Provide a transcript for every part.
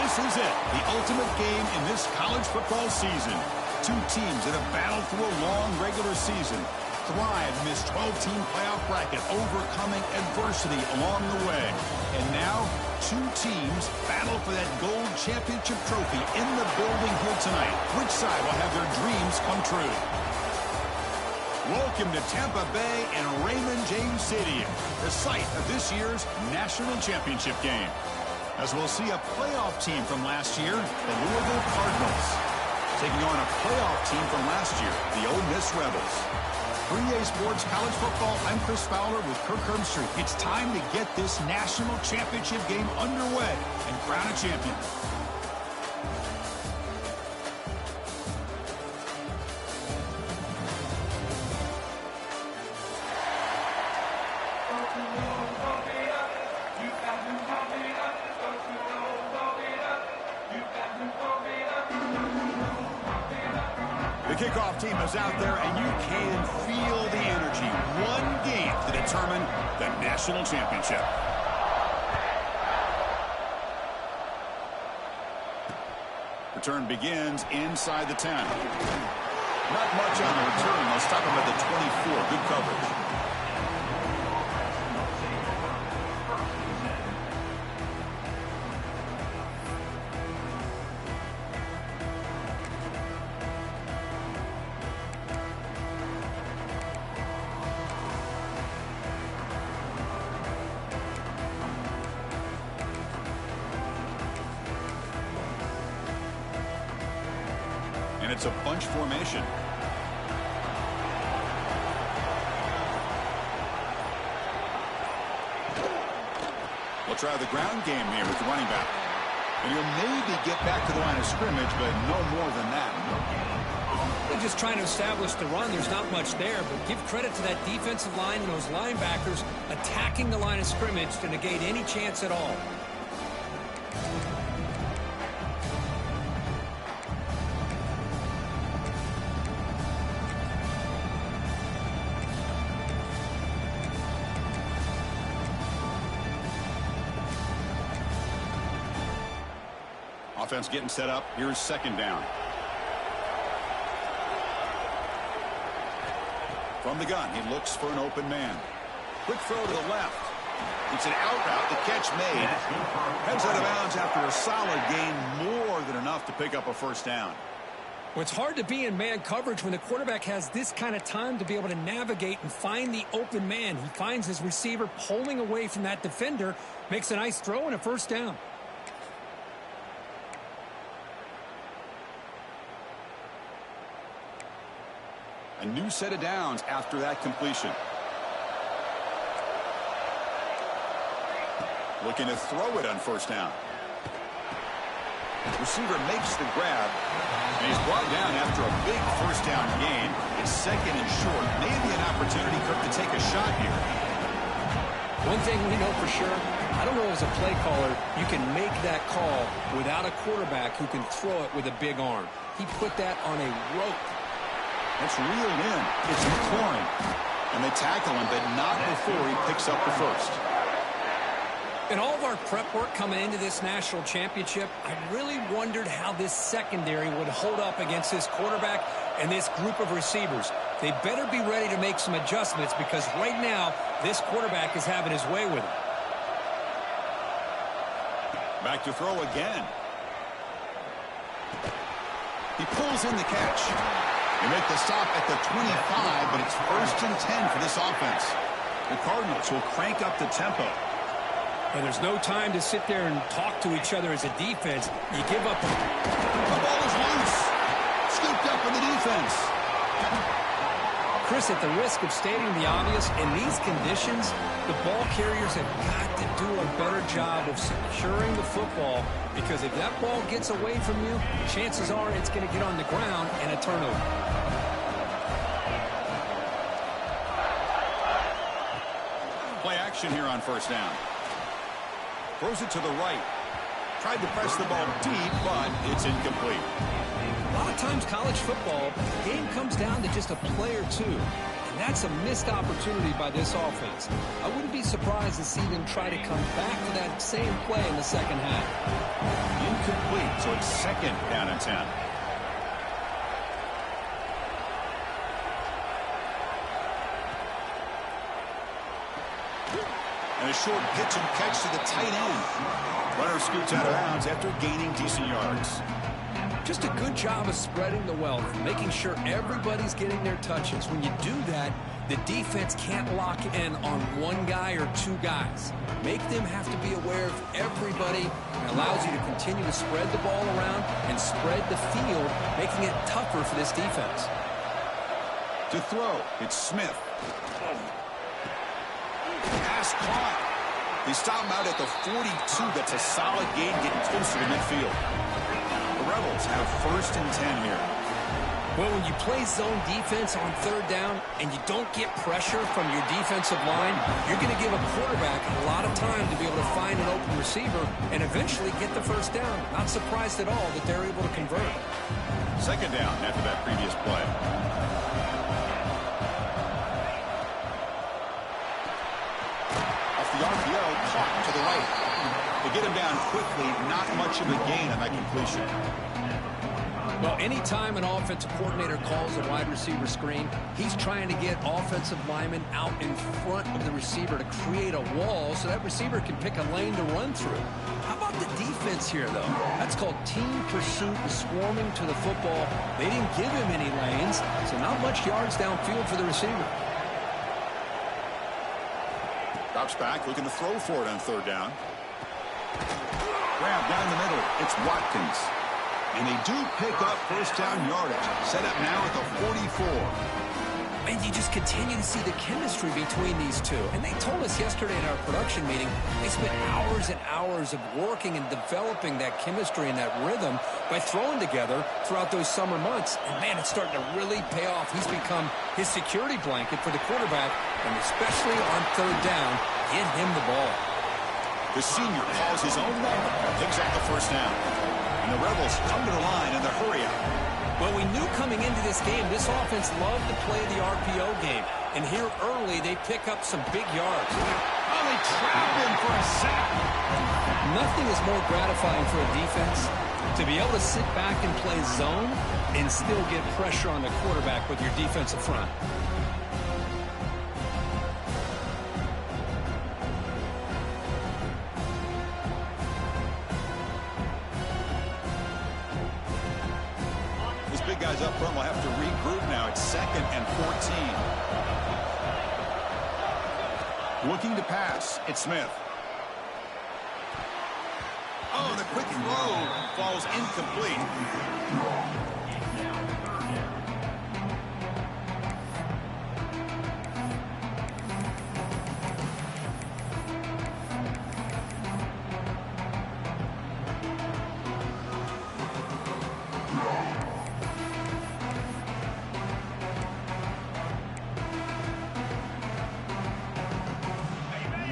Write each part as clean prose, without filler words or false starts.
This is it, the ultimate game in this college football season. Two teams that have battled through a long regular season, thrived in this 12-team playoff bracket, overcoming adversity along the way. And now, two teams battle for that gold championship trophy in the building here tonight. Which side will have their dreams come true? Welcome to Tampa Bay and Raymond James Stadium, the site of this year's national championship game. As we'll see a playoff team from last year, the Louisville Cardinals, taking on a playoff team from last year, the Ole Miss Rebels. For EA Sports College Football, I'm Chris Fowler with Kirk Herbstreit. It's time to get this national championship game underway and crown a champion. The kickoff team is out there, and you can feel the energy. One game to determine the national championship. Return begins inside the 10. Not much on the return. They'll stop him at the 24. Good coverage. It's a bunch formation. We'll try the ground game here with the running back. And he'll maybe get back to the line of scrimmage, but no more than that. They're just trying to establish the run. There's not much there, but give credit to that defensive line and those linebackers attacking the line of scrimmage to negate any chance at all. Offense getting set up. Here's second down. From the gun, he looks for an open man. Quick throw to the left. It's an out route. The catch made. Heads out of bounds after a solid gain, more than enough to pick up a first down. Well, it's hard to be in man coverage when the quarterback has this kind of time to be able to navigate and find the open man. He finds his receiver pulling away from that defender, makes a nice throw and a first down. A new set of downs after that completion. Looking to throw it on first down. Receiver makes the grab, and he's brought down after a big first down gain. It's second and short. Maybe an opportunity to take a shot here. One thing we know for sure, I don't know as a play caller, you can make that call without a quarterback who can throw it with a big arm. He put that on a rope. That's reeled in. It's McLaurin. And they tackle him, but not before he picks up the first. In all of our prep work coming into this national championship, I really wondered how this secondary would hold up against this quarterback and this group of receivers. They better be ready to make some adjustments because right now, this quarterback is having his way with it. Back to throw again. He pulls in the catch. They make the stop at the 25, but it's 1st and 10 for this offense. The Cardinals will crank up the tempo. And there's no time to sit there and talk to each other as a defense. You give up. The ball is loose. Scooped up in the defense. Chris, at the risk of stating the obvious, in these conditions, the ball carriers have got to do a better job of securing the football because if that ball gets away from you, chances are it's going to get on the ground and a turnover. Play action here on first down. Throws it to the right. Tried to press the ball deep, but it's incomplete. A lot of times college football, the game comes down to just a play or two. And that's a missed opportunity by this offense. I wouldn't be surprised to see them try to come back to that same play in the second half. Incomplete, so it's second down and 10. And a short pitch and catch to the tight end. Runner scoots out of bounds after gaining decent yards. Just a good job of spreading the wealth, making sure everybody's getting their touches. When you do that, the defense can't lock in on one guy or two guys. Make them have to be aware of everybody, and allows you to continue to spread the ball around and spread the field, making it tougher for this defense. To throw, it's Smith. Pass caught. They stop him out at the 42. That's a solid gain, getting closer to midfield. The Rebels have first and 10 here. Well, when you play zone defense on third down and you don't get pressure from your defensive line, you're going to give a quarterback a lot of time to be able to find an open receiver and eventually get the first down. Not surprised at all that they're able to convert. Second down after that previous play. The RPO caught to the right. They get him down quickly, not much of a gain on that completion. Well, anytime an offensive coordinator calls a wide receiver screen, he's trying to get offensive linemen out in front of the receiver to create a wall so that receiver can pick a lane to run through. How about the defense here, though? That's called team pursuit and swarming to the football. They didn't give him any lanes, so not much yards downfield for the receiver. Drops back, looking to throw for it on third down. Grab down the middle. It's Watkins. And they do pick up first down yardage. Set up now at the 44. And you just continue to see the chemistry between these two. And they told us yesterday in our production meeting, they spent hours and hours of working and developing that chemistry and that rhythm by throwing together throughout those summer months. And, man, it's starting to really pay off. He's become his security blanket for the quarterback, and especially on third down, get him the ball. The senior calls his own number, picks up the first down. And the Rebels come to the line in the hurry-up. Well, we knew coming into this game, this offense loved to play the RPO game. And here early, they pick up some big yards. Oh, they trap him for a sack. Nothing is more gratifying for a defense to be able to sit back and play zone and still get pressure on the quarterback with your defensive front. Big guys up front will have to regroup now. It's second and 14. Looking to pass. It's Smith. Oh, the quick throw falls incomplete.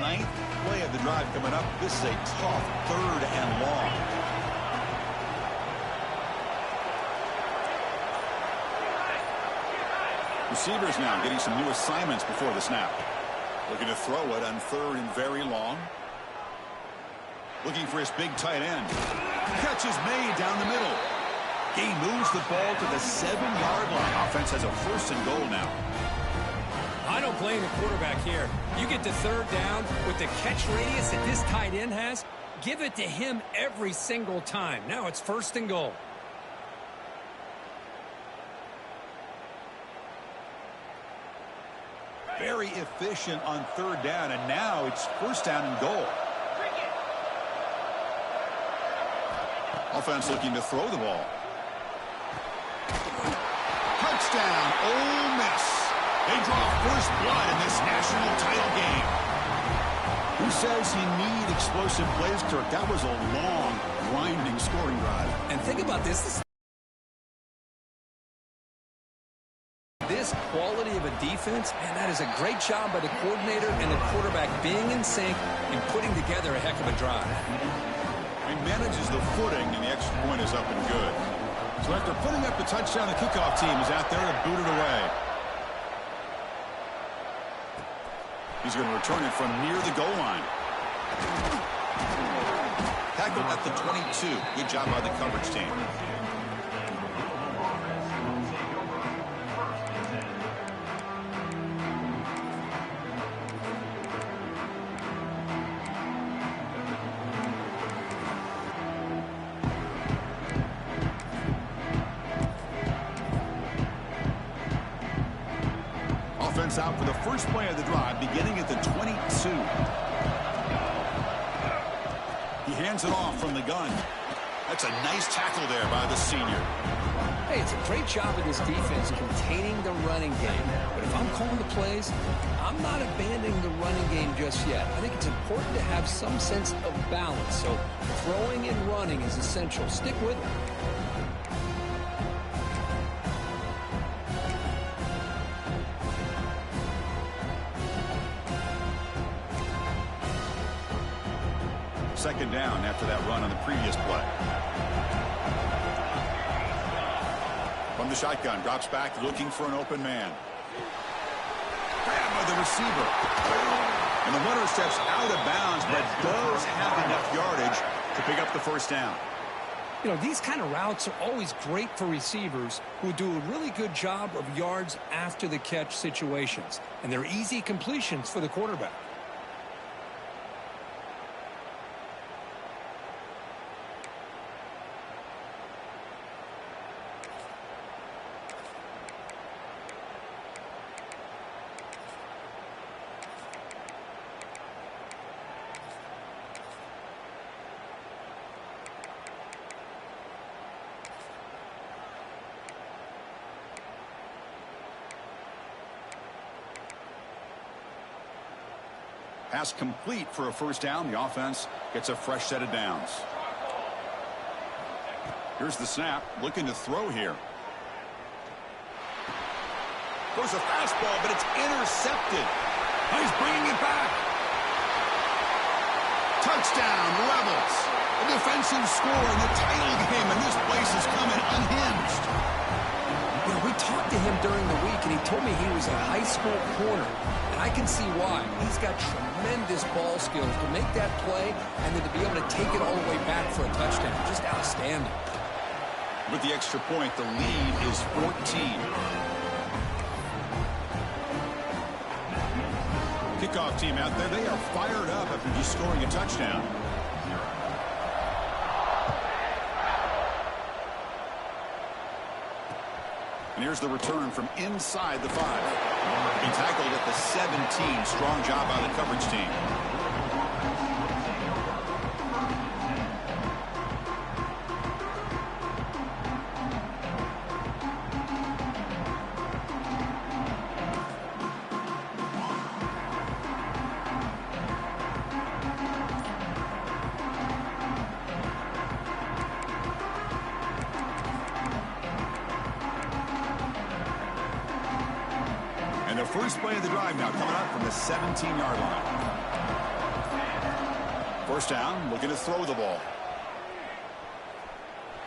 Ninth play of the drive coming up. This is a tough third and long. Receivers now getting some new assignments before the snap. Looking to throw it on third and very long. Looking for his big tight end. Catch is made down the middle. He moves the ball to the 7-yard line. Offense has a first and goal now. I don't blame the quarterback here. You get to third down with the catch radius that this tight end has, give it to him every single time. Now it's first and goal. Very efficient on third down, and now it's first down and goal. Offense looking to throw the ball. Touchdown, Ole Miss. They draw first blood in this national title game. Who says you need explosive plays, Kirk? That was a long, grinding scoring drive. And think about this. This quality of a defense, man, that is a great job by the coordinator and the quarterback being in sync and putting together a heck of a drive. He manages the footing, and the extra point is up and good. So after putting up the touchdown, the kickoff team is out there to boot it away. He's going to return it from near the goal line. Tackled at the 22. Good job by the coverage team. Offense out for the first play of the drive, beginning at the 22. He hands it off from the gun. That's a nice tackle there by the senior. Hey, it's a great job of this defense containing the running game. But if I'm calling the plays, I'm not abandoning the running game just yet. I think it's important to have some sense of balance. So throwing and running is essential. Stick with it. Second down after that run on the previous play. From the shotgun, drops back looking for an open man. Grabbed by the receiver. And the runner steps out of bounds, but does have enough yardage to pick up the first down. You know, these kind of routes are always great for receivers who do a really good job of yards after the catch situations. And they're easy completions for the quarterback. Pass complete for a first down. The offense gets a fresh set of downs. Here's the snap. Looking to throw here. Goes a fastball, but it's intercepted. He's bringing it back. Touchdown, Rebels. A defensive score in the title game, and this place is coming unhinged. You know, we talked to him during the week, and he told me he was a high school corner. And I can see why. He's got tremendous ball skills to make that play and then to be able to take it all the way back for a touchdown. Just outstanding. With the extra point, the lead is 14. Kickoff team out there, they are fired up after just scoring a touchdown. And here's the return from inside the 5. He tackled at the 17. Strong job by the coverage team. First play of the drive now coming up from the 17-yard line. First down, looking to throw the ball.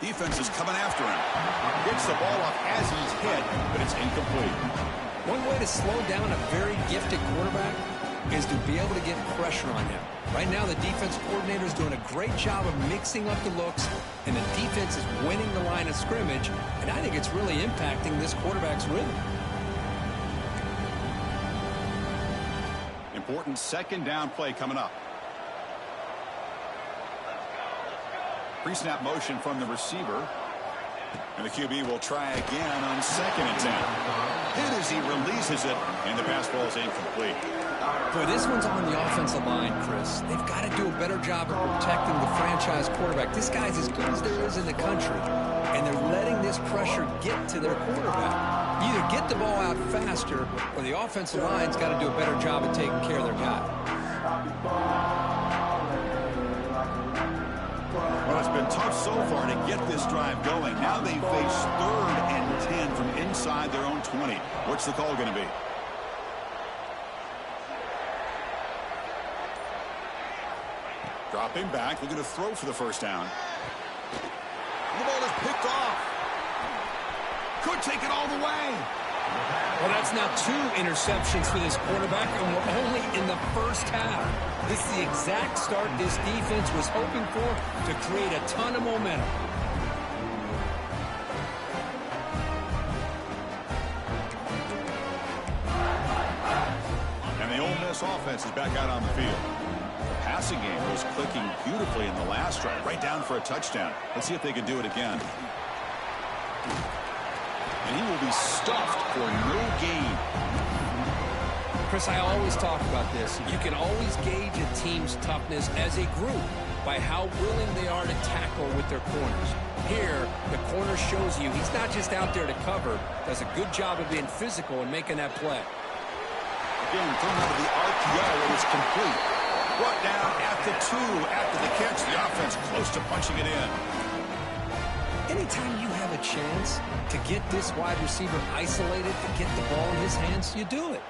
Defense is coming after him. Gets the ball off as he's hit, but it's incomplete. One way to slow down a very gifted quarterback is to be able to get pressure on him. Right now, the defense coordinator is doing a great job of mixing up the looks, and the defense is winning the line of scrimmage, and I think it's really impacting this quarterback's rhythm. Important second down play coming up. Pre-snap motion from the receiver. And the QB will try again on second and 10. Hit as he releases it, and the pass ball is incomplete. Boy, this one's on the offensive line, Chris. They've got to do a better job of protecting the franchise quarterback. This guy's as good as there is in the country, and they're letting this pressure get to their quarterback. Either get the ball out faster, or the offensive line's got to do a better job of taking care of their guy. Well, it's been tough so far to get this drive going. Now they face 3rd and 10 from inside their own 20. What's the call going to be? Dropping back, looking to throw for the first down. The ball is picked off. Could take it all the way. Well, that's now 2 interceptions for this quarterback, and we're only in the first half. This is the exact start this defense was hoping for to create a ton of momentum. And the Ole Miss offense is back out on the field. The passing game was clicking beautifully in the last drive, right down for a touchdown. Let's see if they can do it again. And he will be stuffed for no gain. Chris, I always talk about this. You can always gauge a team's toughness as a group by how willing they are to tackle with their corners. Here, the corner shows you he's not just out there to cover, does a good job of being physical and making that play. Again, thrown out of the RPO, and it's complete. Brought down at the 2 after the catch. The offense close to punching it in. Anytime you have a chance to get this wide receiver isolated, to get the ball in his hands, you do it.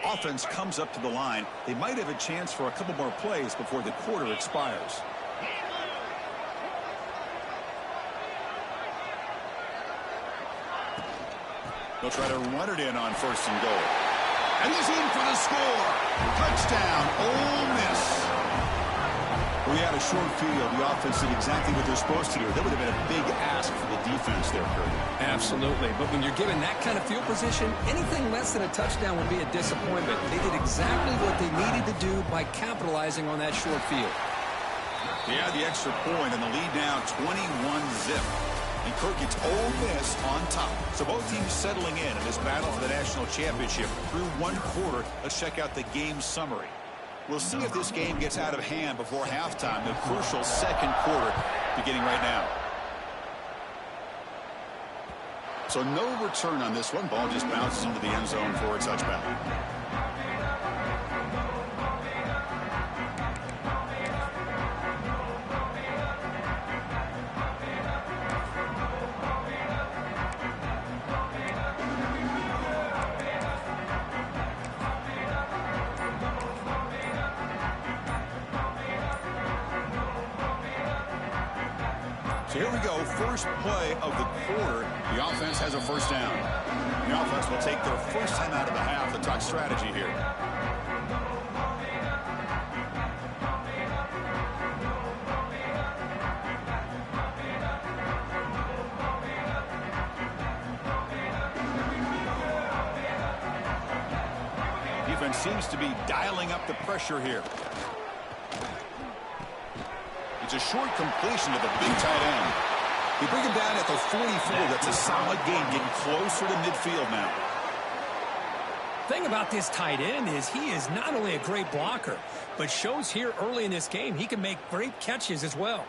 Offense comes up to the line. They might have a chance for a couple more plays before the quarter expires. They'll try to run it in on 1st and goal. And he's in for the score. Touchdown, Ole Miss. We had a short field. The offense did exactly what they're supposed to do. That would have been a big ask for the defense there, Kurt. Absolutely. But when you're given that kind of field position, anything less than a touchdown would be a disappointment. They did exactly what they needed to do by capitalizing on that short field. They had the extra point, and the lead now 21-zip. And Kirk gets Ole Miss on top. So both teams settling in this battle for the national championship through 1 quarter. Let's check out the game summary. We'll see if this game gets out of hand before halftime. The crucial 2nd quarter beginning right now. So no return on this one. Ball just bounces into the end zone for a touchback. So here we go, first play of the quarter. The offense has a 1st down. The offense will take their first time out of the half. The talk strategy here. Defense seems to be dialing up the pressure here. It's a short completion to the big tight end. They bring him down at the 44. That's a solid gain, getting closer to midfield now. Thing about this tight end is he is not only a great blocker, but shows here early in this game he can make great catches as well.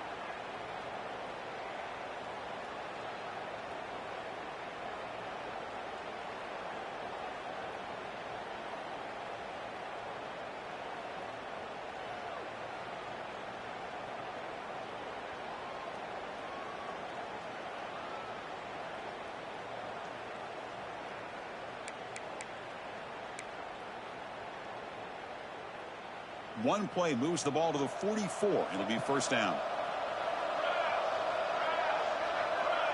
One play moves the ball to the 44. It'll be 1st down.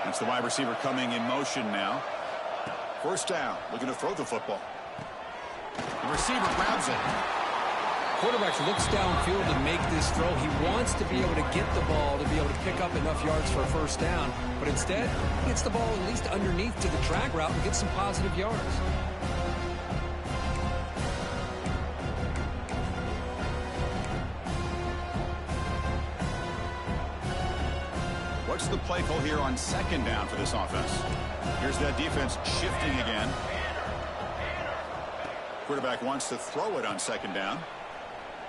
It's the wide receiver coming in motion now. 1st down, looking to throw the football. The receiver grabs it. Quarterback looks downfield to make this throw. He wants to be able to get the ball to be able to pick up enough yards for a 1st down. But instead, he gets the ball at least underneath to the drag route and gets some positive yards. What's the play call here on 2nd down for this offense? Here's that defense shifting again. Quarterback wants to throw it on 2nd down.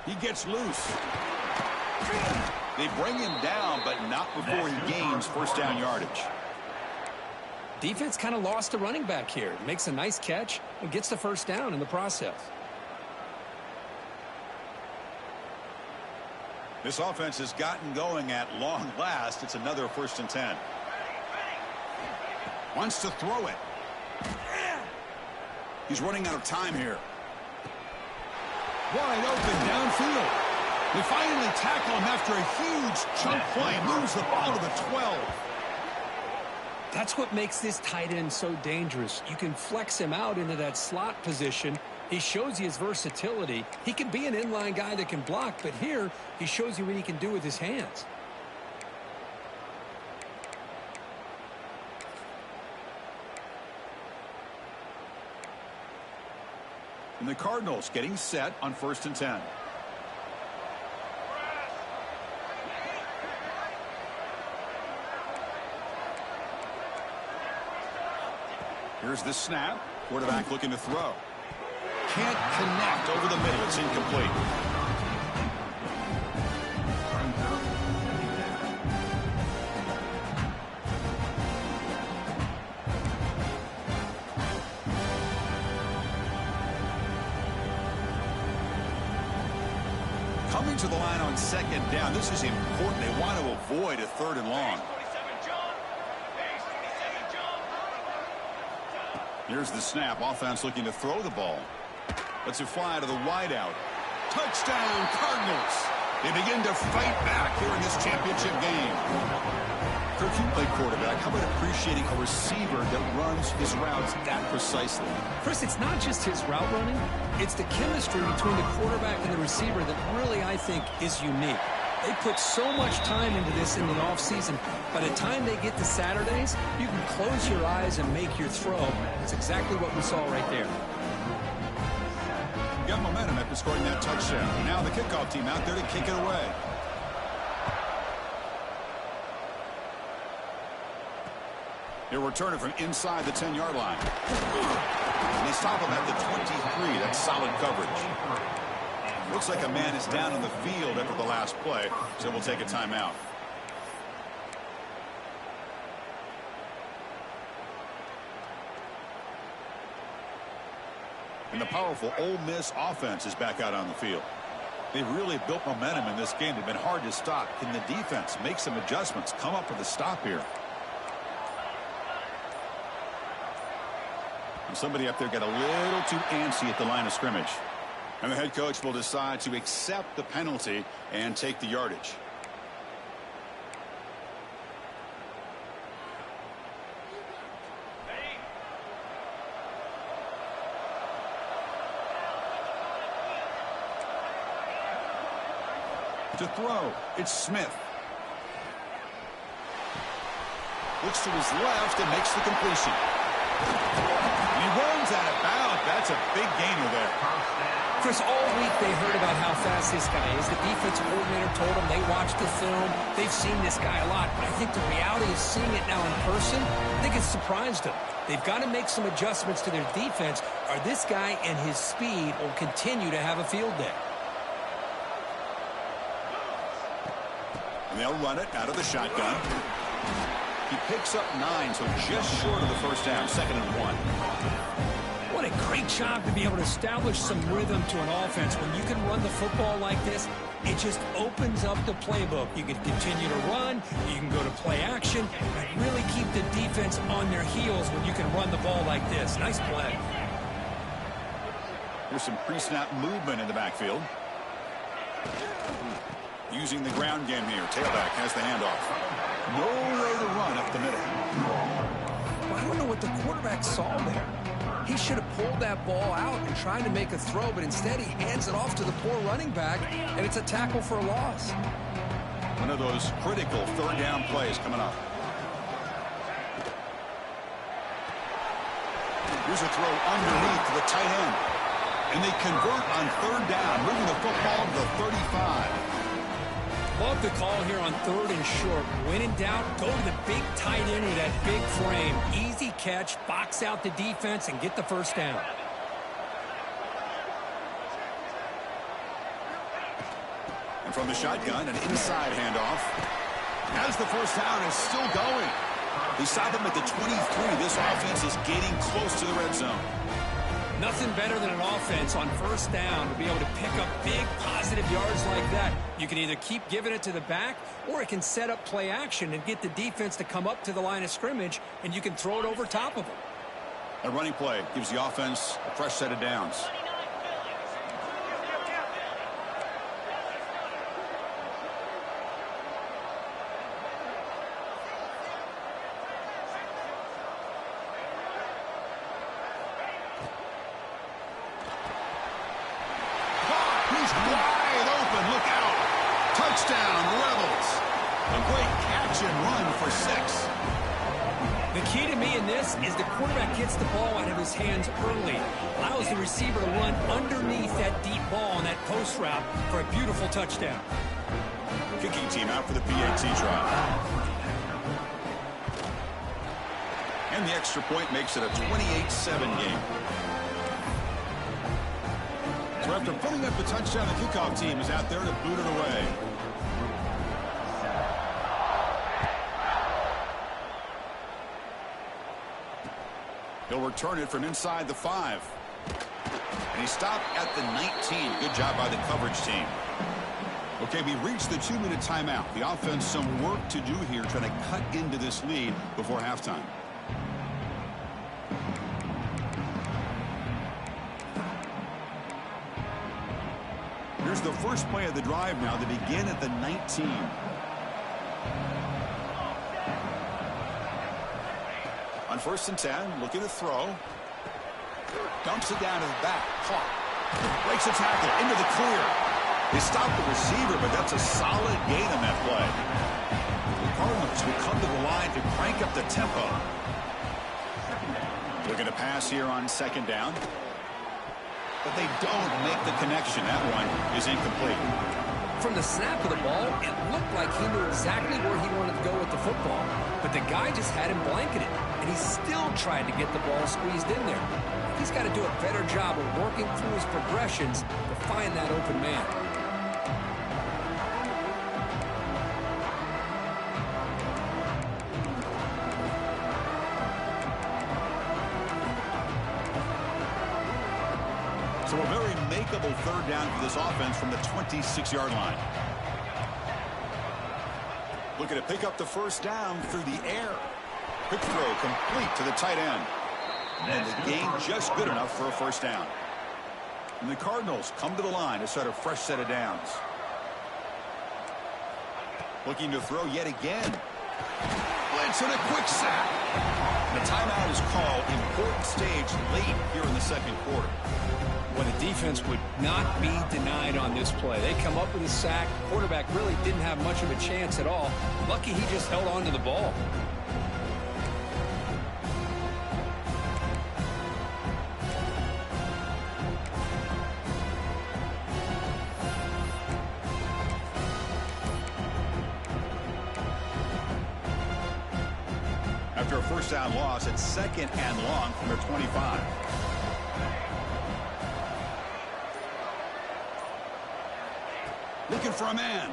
He gets loose. They bring him down, but not before he gains 1st down yardage. Defense kind of lost a running back here. Makes a nice catch and gets the 1st down in the process. This offense has gotten going at long last. It's another 1st and 10. Wants to throw it. He's running out of time here. Wide open downfield. They finally tackle him after a huge chunk play. Moves the ball to the 12. That's what makes this tight end so dangerous. You can flex him out into that slot position. He shows you his versatility. He can be an inline guy that can block, but here he shows you what he can do with his hands. And the Cardinals getting set on 1st and 10. Here's the snap. Quarterback looking to throw. Can't connect over the middle. It's incomplete. Coming to the line on 2nd down. This is important. They want to avoid a 3rd and long. Here's the snap. Offense looking to throw the ball. Lets it fly to the wideout. Touchdown, Cardinals. They begin to fight back here in this championship game. Kirk, you play quarterback. How about appreciating a receiver that runs his routes that precisely? Chris, it's not just his route running. It's the chemistry between the quarterback and the receiver that really, I think, is unique. They put so much time into this in the offseason. By the time they get to Saturdays, you can close your eyes and make your throw. That's exactly what we saw right there. Got momentum after scoring that touchdown. Now the kickoff team out there to kick it away. He'll return it from inside the 10-yard line. And they stop him at the 23. That's solid coverage. Looks like a man is down on the field after the last play, so we'll take a timeout. And the powerful Ole Miss offense is back out on the field. They've really built momentum in this game. They've been hard to stop. Can the defense make some adjustments, come up with a stop here? And somebody up there got a little too antsy at the line of scrimmage. And the head coach will decide to accept the penalty and take the yardage. To throw, it's Smith. Looks to his left and makes the completion. And he runs out of bounds. That's a big gainer there. Chris, all week they heard about how fast this guy is. The defensive coordinator told them they watched the film. They've seen this guy a lot. But I think the reality is seeing it now in person, I think it's surprised them. They've got to make some adjustments to their defense, or this guy and his speed will continue to have a field day. And they'll run it out of the shotgun. He picks up 9, so just short of the first down, 2nd and 1. What a great job to be able to establish some rhythm to an offense. When you can run the football like this, it just opens up the playbook. You can continue to run, you can go to play action, and really keep the defense on their heels when you can run the ball like this. Nice play. There's some pre-snap movement in the backfield. Using the ground game here. Tailback has the handoff. Nowhere to run up the middle. Well, I don't know what the quarterback saw there. He should have pulled that ball out and tried to make a throw, but instead he hands it off to the poor running back, and it's a tackle for a loss. One of those critical 3rd down plays coming up. Here's a throw underneath to the tight end. And they convert on 3rd down, moving the football to the 35. Love the call here on 3rd and short. When in doubt, go to the big tight end with that big frame. Easy catch, box out the defense, and get the first down. And from the shotgun, an inside handoff. As the first down is still going. They stop him at the 23. This offense is getting close to the red zone. Nothing better than an offense on 1st down to be able to pick up big positive yards like that. You can either keep giving it to the back, or it can set up play action and get the defense to come up to the line of scrimmage, and you can throw it over top of them. A running play gives the offense a fresh set of downs. He's wide open. Look out. Touchdown, Rebels. A great catch and run for 6. The key to me in this is the quarterback gets the ball out of his hands early, allows the receiver to run underneath that deep ball on that post route for a beautiful touchdown. Kicking team out for the PAT try. And the extra point makes it a 28-7 game. So after putting up the touchdown, the kickoff team is out there to boot it away. He'll return it from inside the 5. And he stopped at the 19. Good job by the coverage team. Okay, we reached the 2-minute timeout. The offense some work to do here trying to cut into this lead before halftime. Here's the first play of the drive now. They begin at the 19. On 1st and 10, looking to throw. Dumps it down to the back. Caught. Breaks a tackle into the clear. They stopped the receiver, but that's a solid gain on that play. The Cardinals will come to the line to crank up the tempo. Looking to pass here on 2nd down. But they don't make the connection. That one is incomplete. From the snap of the ball, it looked like he knew exactly where he wanted to go with the football. But the guy just had him blanketed, and he still tried to get the ball squeezed in there. He's got to do a better job of working through his progressions to find that open man. So a very makeable 3rd down for this offense from the 26-yard line. Looking to pick up the 1st down through the air. Quick throw complete to the tight end. And the gain just good enough for a 1st down. And the Cardinals come to the line to start a fresh set of downs. Looking to throw yet again. Blitz and a quick sack. The timeout is called. Important stage late here in the 2nd quarter. Well, the defense would not be denied on this play. They come up with a sack. Quarterback really didn't have much of a chance at all. Lucky he just held on to the ball. After a 1st down loss, it's 2nd and long from their 25. Looking for a man.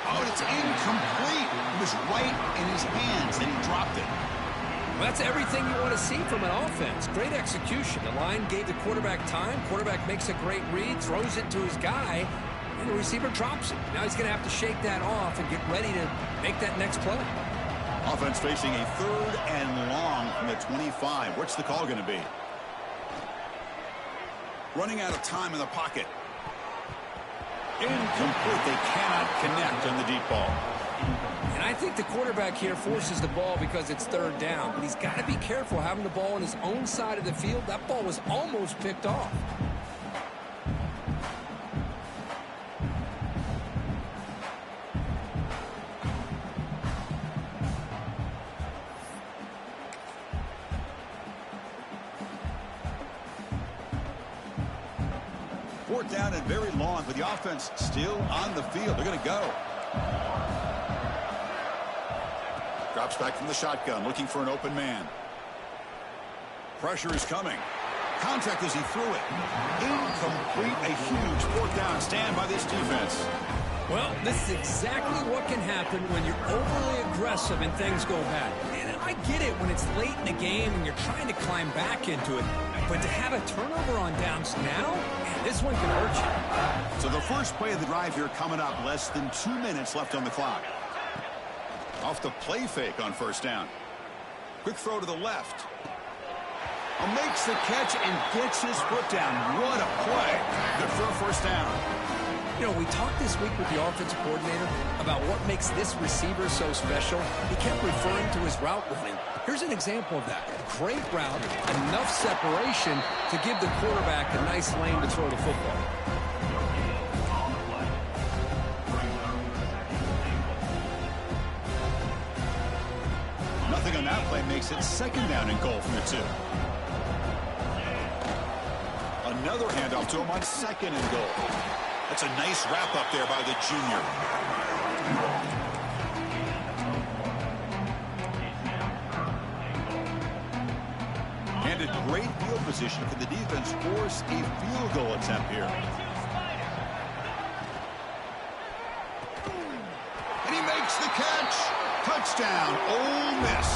Oh, it's incomplete. It was right in his hands, and he dropped it. Well, that's everything you want to see from an offense. Great execution. The line gave the quarterback time. Quarterback makes a great read, throws it to his guy, and the receiver drops it. Now he's going to have to shake that off and get ready to make that next play. Offense facing a 3rd and long from the 25. What's the call going to be? Running out of time in the pocket. Incomplete. They cannot connect on the deep ball. And I think the quarterback here forces the ball because it's 3rd down. But he's got to be careful having the ball on his own side of the field. That ball was almost picked off. Down and very long, but the offense still on the field. They're going to go. Drops back from the shotgun, looking for an open man. Pressure is coming. Contact as he threw it. Incomplete. A huge 4th down stand by this defense. Well, this is exactly what can happen when you're overly aggressive and things go bad. And I get it when it's late in the game and you're trying to climb back into it. But to have a turnover on downs now, man, this one can hurt you. So the first play of the drive here coming up. Less than 2 minutes left on the clock. Off the play fake on 1st down. Quick throw to the left. Makes the catch and gets his foot down. What a play. Good for a 1st down. You know, we talked this week with the offensive coordinator about what makes this receiver so special. He kept referring to his route running. Here's an example of that. Great route, enough separation to give the quarterback a nice lane to throw the football. Nothing on that play makes it second down and goal from the 2. Another handoff to him on second and goal. That's a nice wrap up there by the junior. Handed great field position. Can the defense force a field goal attempt here? And he makes the catch. Touchdown, Ole Miss.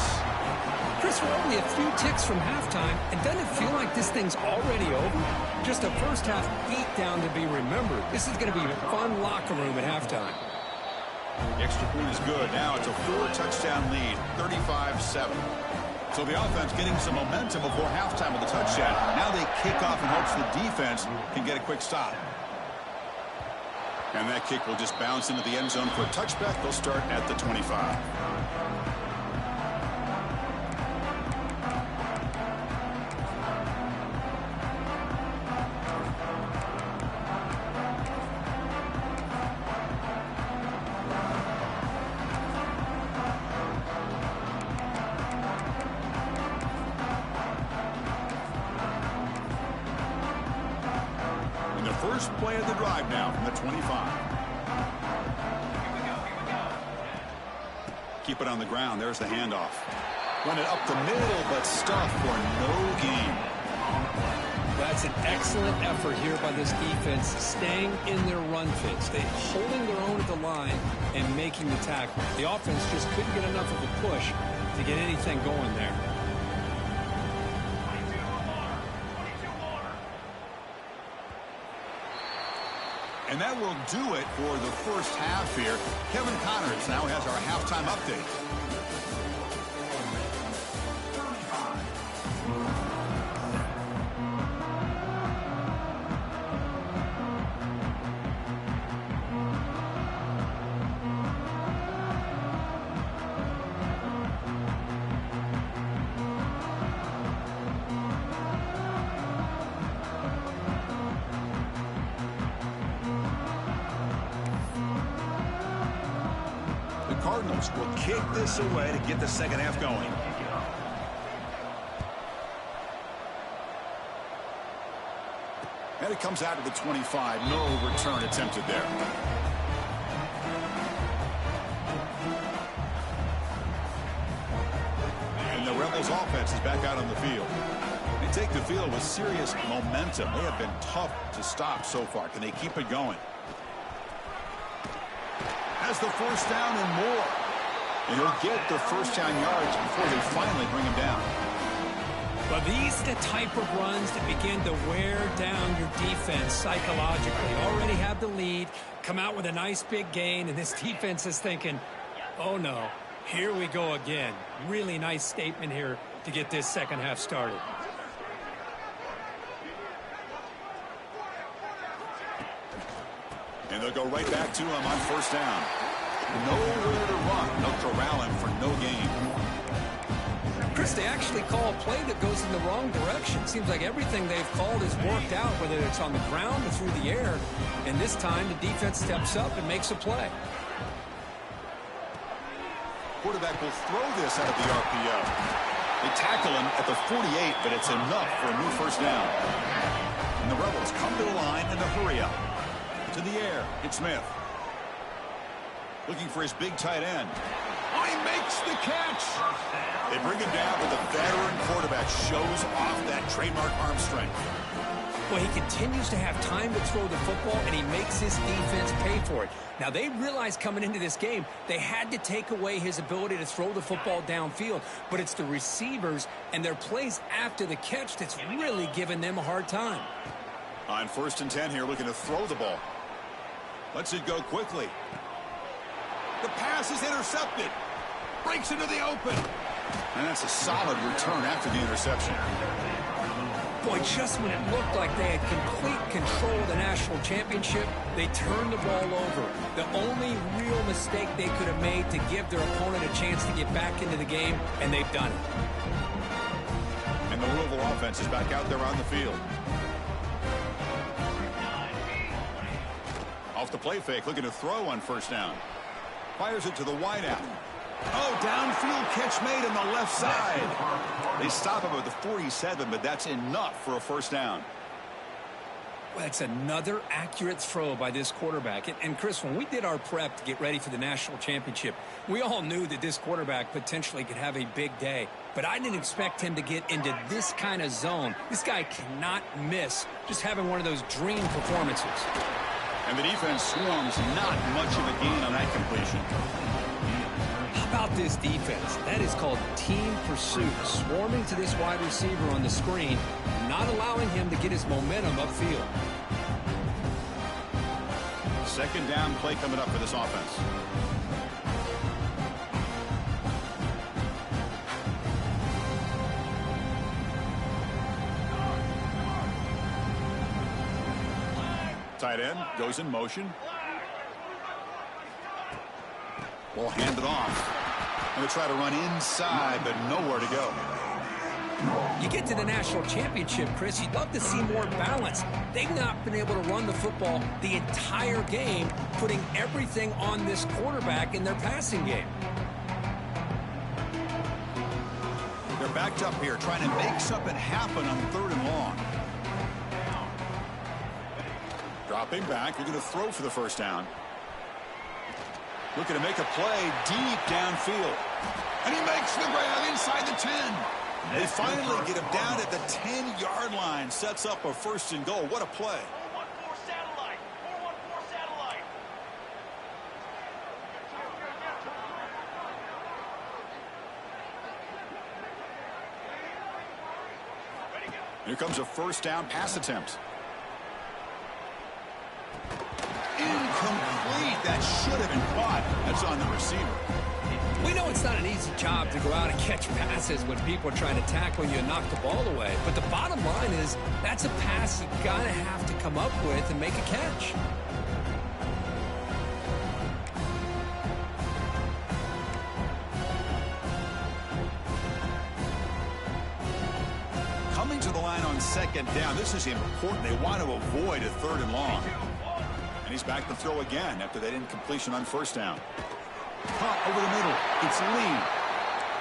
Chris, we're only a few ticks from halftime, and doesn't it feel like this thing's already over? Just a first-half beatdown to be remembered. This is going to be a fun locker room at halftime. The extra point is good. Now it's a 4-touchdown lead, 35-7. So the offense getting some momentum before halftime with the touchdown. Now they kick off in hopes the defense can get a quick stop. And that kick will just bounce into the end zone for a touchback. They'll start at the 25. First play of the drive now from the 25. Keep it on the ground. There's the handoff. Run it up the middle, but stuffed for no gain. That's an excellent effort here by this defense, staying in their run fits. They're holding their own at the line and making the tackle. The offense just couldn't get enough of a push to get anything going there. And that will do it for the first half here. Kevin Connors now has our halftime update. Cardinals will kick this away to get the second half going. And it comes out to the 25. No return attempted there. And the Rebels offense is back out on the field. They take the field with serious momentum. They have been tough to stop so far. Can they keep it going? Has the first down and more. And he'll get the first down yards before they finally bring him down. But these are the type of runs that begin to wear down your defense psychologically. You already have the lead, come out with a nice big gain, and this defense is thinking, oh no, here we go again. Really nice statement here to get this second half started. And they'll go right back to him on first down. Nowhere to run. No corralling for no gain. Chris, they actually call a play that goes in the wrong direction. Seems like everything they've called has worked out, whether it's on the ground or through the air. And this time, the defense steps up and makes a play. Quarterback will throw this out of the RPO. They tackle him at the 48, but it's enough for a new first down. And the Rebels come to the line in a hurry up. To the air, it's Smith. Looking for his big tight end. Oh, he makes the catch. They bring him down, but the veteran quarterback shows off that trademark arm strength. Well, he continues to have time to throw the football, and he makes his defense pay for it. Now, they realized coming into this game, they had to take away his ability to throw the football downfield, but it's the receivers and their plays after the catch that's really giving them a hard time. On 1st and 10 here, looking to throw the ball. Lets it go quickly. The pass is intercepted. Breaks into the open. And that's a solid return after the interception. Boy, just when it looked like they had complete control of the national championship, they turned the ball over. The only real mistake they could have made to give their opponent a chance to get back into the game, and they've done it. And the Louisville offense is back out there on the field. Off the play fake, looking to throw on first down. Fires it to the wideout. Oh, downfield catch made on the left side. They stop him at the 47, but that's enough for a first down. Well, that's another accurate throw by this quarterback. And Chris, when we did our prep to get ready for the national championship, we all knew that this quarterback potentially could have a big day. But I didn't expect him to get into this kind of zone. This guy cannot miss just having one of those dream performances. And the defense swarms not much of a gain on that completion. How about this defense? That is called team pursuit. Swarming to this wide receiver on the screen, not allowing him to get his momentum upfield. Second down play coming up for this offense. Tight end goes in motion. Will hand it off. Going to try to run inside, but nowhere to go. You get to the national championship, Chris, you'd love to see more balance. They've not been able to run the football the entire game, putting everything on this quarterback in their passing game. They're backed up here, trying to make something happen on third and long. Dropping back, they're going to throw for the first down. Looking to make a play deep downfield. And he makes the grab inside the 10. They finally get him down at the 10-yard line. Sets up a first and goal. What a play. 414 satellite. 414 satellite. Here comes a first down pass attempt. Incomplete. That should have been caught. That's on the receiver. We know it's not an easy job to go out and catch passes when people are trying to tackle you and knock the ball away. But the bottom line is that's a pass you gotta have to come up with and make a catch. Coming to the line on second down. This is important. They want to avoid a third and long. And he's back to throw again after that incompletion on first down. Caught over the middle. It's Lee.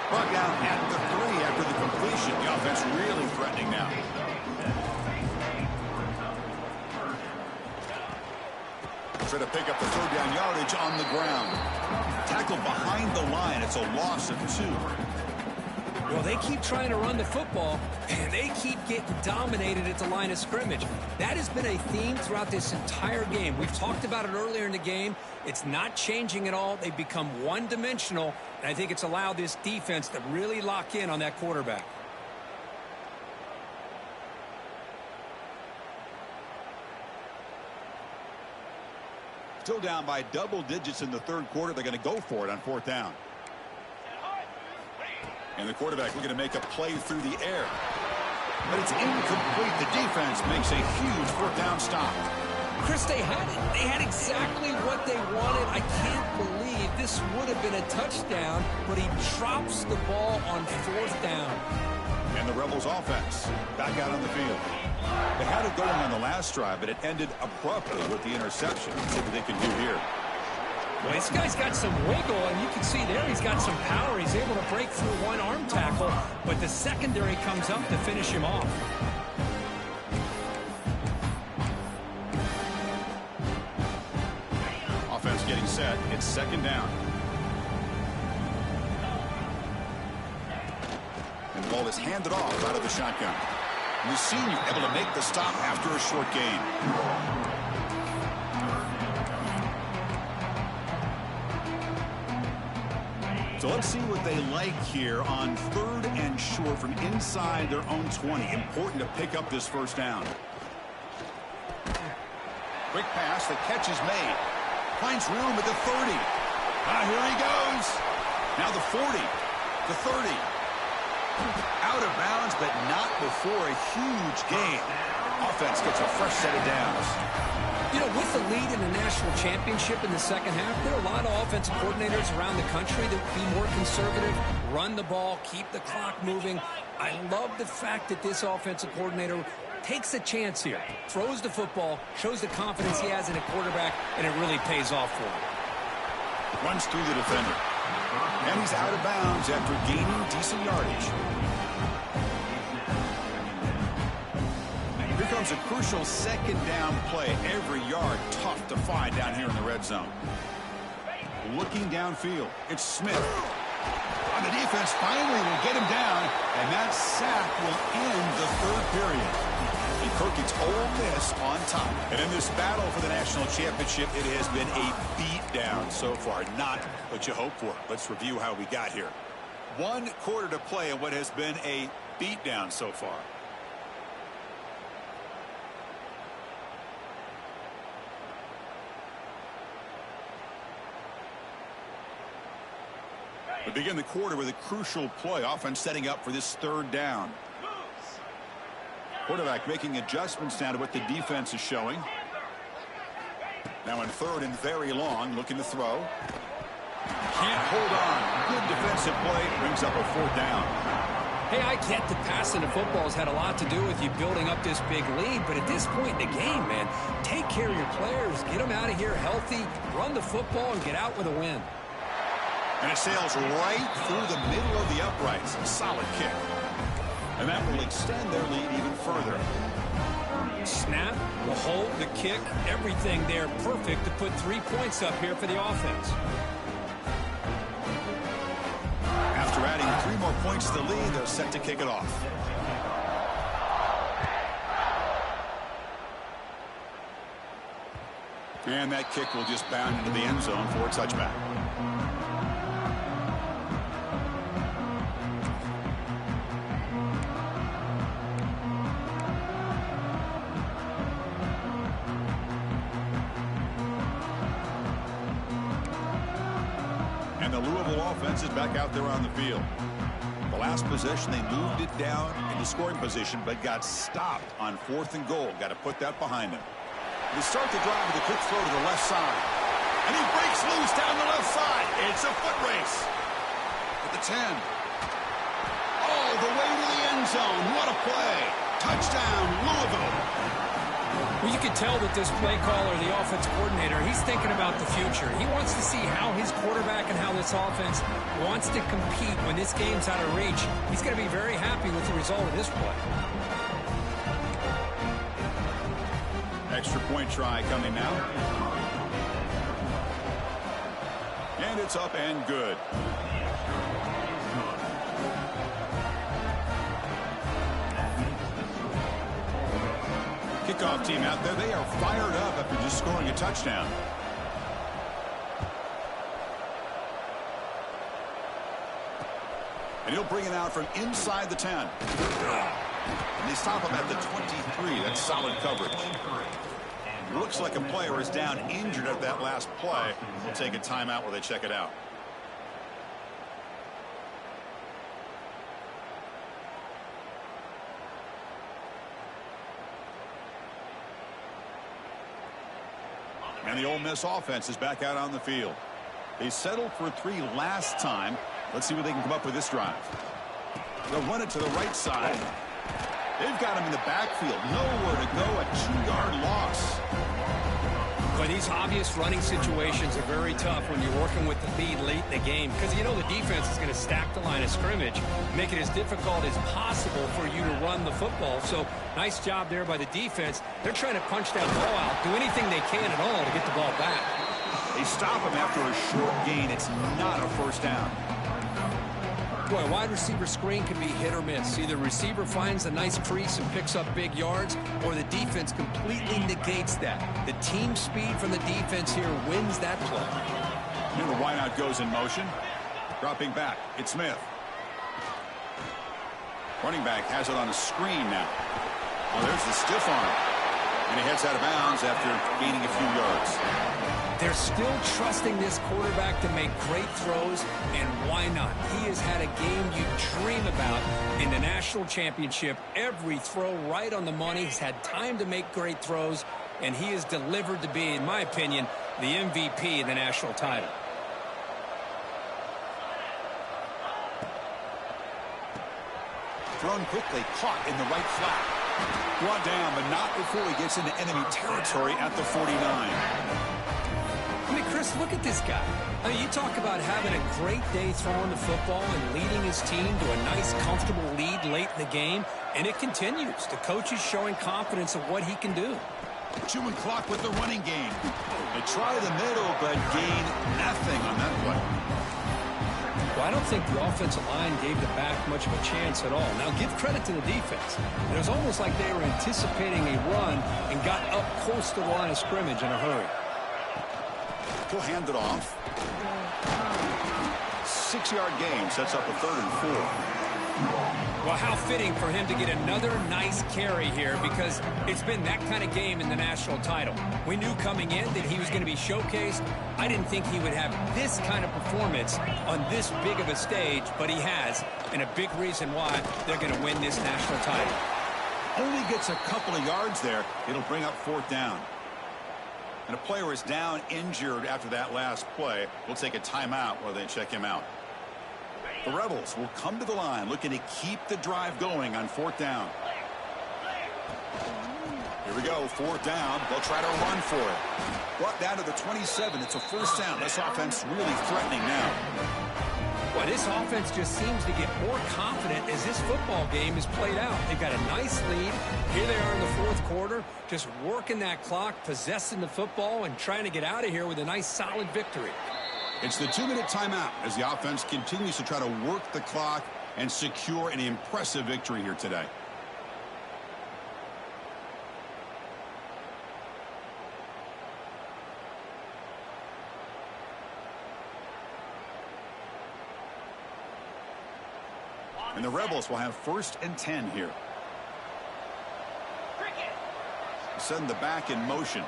Brought down at the 3 after the completion. The offense really threatening now. Try to pick up the third down yardage on the ground. Tackled behind the line. It's a loss of 2. Well, they keep trying to run the football, and they keep getting dominated at the line of scrimmage. That has been a theme throughout this entire game. We've talked about it earlier in the game. It's not changing at all. They've become one-dimensional, and I think it's allowed this defense to really lock in on that quarterback. Still down by double digits in the third quarter. They're going to go for it on fourth down. And the quarterback looking to make a play through the air. But it's incomplete. The defense makes a huge fourth down stop. Chris, they had it. They had exactly what they wanted. I can't believe this would have been a touchdown, but he drops the ball on fourth down. And the Rebels offense back out on the field. They had it going on the last drive, but it ended abruptly with the interception. Let's see what they can do here. Well, this guy's got some wiggle, and you can see there he's got some power. He's able to break through one arm tackle, but the secondary comes up to finish him off. Offense getting set. It's second down. And the ball is handed off out of the shotgun. The senior able to make the stop after a short gain. So let's see what they like here on third and short from inside their own 20. Important to pick up this first down. Quick pass. The catch is made. Finds room at the 30. Here he goes. Now the 40. The 30. Out of bounds, but not before a huge gain. Offense gets a fresh set of downs. You know, with the lead in the national championship in the second half, there are a lot of offensive coordinators around the country that would be more conservative, run the ball, keep the clock moving. I love the fact that this offensive coordinator takes a chance here, throws the football, shows the confidence he has in a quarterback, and it really pays off for him. Runs through the defender. And he's out of bounds after gaining decent yardage. Here comes a crucial second down play. Every yard tough to find down here in the red zone. Looking downfield, it's Smith. And the defense finally will get him down, and that sack will end the third period. And Kirk's Ole Miss on top. And in this battle for the national championship, it has been a beatdown so far. Not what you hope for. Let's review how we got here. 1 quarter to play in what has been a beatdown so far. We begin the quarter with a crucial play. Offense setting up for this third down. Quarterback making adjustments now to what the defense is showing. Now in third and very long, looking to throw. Can't hold on. Good defensive play. Brings up a fourth down. Hey, I get that passing the football has had a lot to do with you building up this big lead, but at this point in the game, man, take care of your players. Get them out of here healthy, run the football, and get out with a win. And it sails right through the middle of the uprights. A solid kick. And that will extend their lead even further. Snap, the hold, the kick, everything there perfect to put 3 points up here for the offense. After adding 3 more points to the lead, they're set to kick it off. And that kick will just bound into the end zone for a touchback. And the Louisville offense is back out there on the field. The last possession, they moved it down into scoring position, but got stopped on 4th and goal. Got to put that behind them. They start the drive with a quick throw to the left side. And he breaks loose down the left side. It's a foot race. At the 10. All the way to the end zone. What a play. Touchdown, Louisville. Well, you can tell that this play caller, the offense coordinator, he's thinking about the future. He wants to see how his quarterback and how this offense wants to compete when this game's out of reach. He's going to be very happy with the result of this play. Extra point try coming now. And it's up and good. Kickoff team out there. They are fired up after just scoring a touchdown. And he'll bring it out from inside the 10. And they stop him at the 23. That's solid coverage. Looks like a player is down injured at that last play. We'll take a timeout while they check it out. And the Ole Miss offense is back out on the field. They settled for 3 last time. Let's see what they can come up with this drive. They'll run it to the right side. They've got him in the backfield. Nowhere to go. A 2-yard loss. But these obvious running situations are very tough when you're working with the lead late in the game, because you know the defense is going to stack the line of scrimmage, make it as difficult as possible for you to run the football. So nice job there by the defense. They're trying to punch that ball out, do anything they can at all to get the ball back. They stop him after a short gain. It's not a first down. Boy, a wide receiver screen can be hit or miss. Either receiver finds a nice crease and picks up big yards, or the defense completely negates that. The team speed from the defense here wins that play. And the wideout goes in motion. Dropping back, it's Smith. Running back has it on a screen now. Well, there's the stiff arm. And he heads out of bounds after gaining a few yards. They're still trusting this quarterback to make great throws, and why not? He has had a game you dream about in the national championship. Every throw right on the money. He's had time to make great throws, and he is delivered to be, in my opinion, the MVP of the national title. Thrown quickly, caught in the right flat. Brought down, but not before he gets into enemy territory at the 49. I mean, Chris, look at this guy. I mean, you talk about having a great day throwing the football and leading his team to a nice, comfortable lead late in the game, and it continues. The coach is showing confidence of what he can do. Chewing clock with the running game. They try the middle, but gain nothing on that play. Well, I don't think the offensive line gave the back much of a chance at all. Now, give credit to the defense. It was almost like they were anticipating a run and got up close to the line of scrimmage in a hurry. He'll hand it off. 6-yard gain sets up a 3rd and 4. Well, how fitting for him to get another nice carry here, because it's been that kind of game in the national title. We knew coming in that he was going to be showcased. I didn't think he would have this kind of performance on this big of a stage, but he has, and a big reason why they're going to win this national title. Only gets a couple of yards there. It'll bring up 4th down. And a player is down injured after that last play. We'll take a timeout while they check him out. The Rebels will come to the line looking to keep the drive going on 4th down. Here we go, 4th down. They'll try to run for it. Brought down to the 27. It's a 1st down. This offense really threatening now. Well, this offense just seems to get more confident as this football game is played out. They've got a nice lead. Here they are in the 4th quarter, just working that clock, possessing the football, and trying to get out of here with a nice, solid victory. It's the 2-minute timeout as the offense continues to try to work the clock and secure an impressive victory here today. And the Rebels will have 1st and 10 here. Send the back in motion.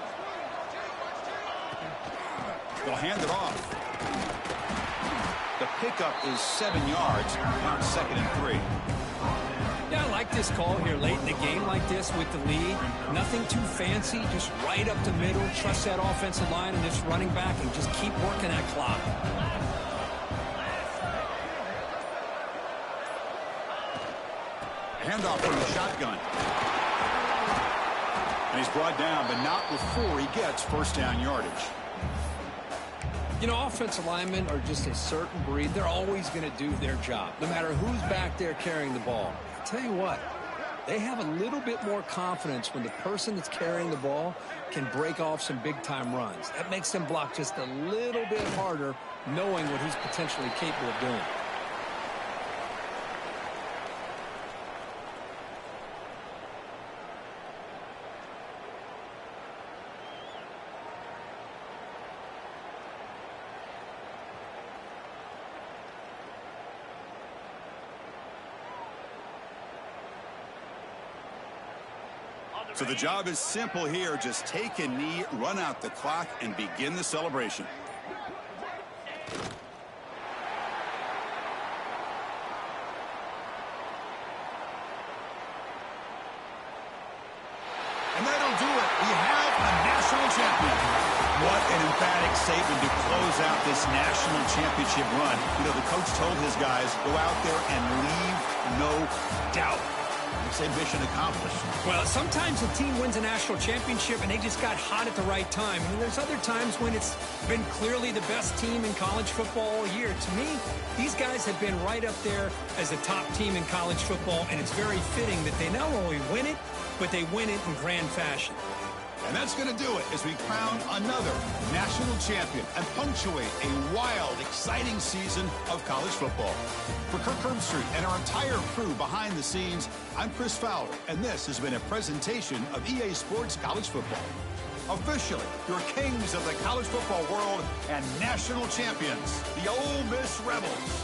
They'll hand it off. The pickup is 7 yards. Now it's 2nd and 3. Yeah, I like this call here late in the game like this with the lead. Nothing too fancy, just right up the middle. Trust that offensive line and this running back and just keep working that clock. Handoff from the shotgun. And he's brought down, but not before he gets 1st down yardage. You know, offensive linemen are just a certain breed. They're always going to do their job, no matter who's back there carrying the ball. I tell you what, they have a little bit more confidence when the person that's carrying the ball can break off some big-time runs. That makes them block just a little bit harder, knowing what he's potentially capable of doing. So the job is simple here. Just take a knee, run out the clock, and begin the celebration. And that'll do it. We have a national champion. What an emphatic statement to close out this national championship run. You know, the coach told his guys, go out there and leave no doubt. Say mission accomplished. Well, sometimes a team wins a national championship and they just got hot at the right time. And there's other times when it's been clearly the best team in college football all year. To me, these guys have been right up there as the top team in college football, and it's very fitting that they not only win it, but they win it in grand fashion. And that's going to do it as we crown another national champion and punctuate a wild, exciting season of college football. For Kirk Herbstreit and our entire crew behind the scenes, I'm Chris Fowler, and this has been a presentation of EA Sports College Football. Officially, your kings of the college football world and national champions, the Ole Miss Rebels.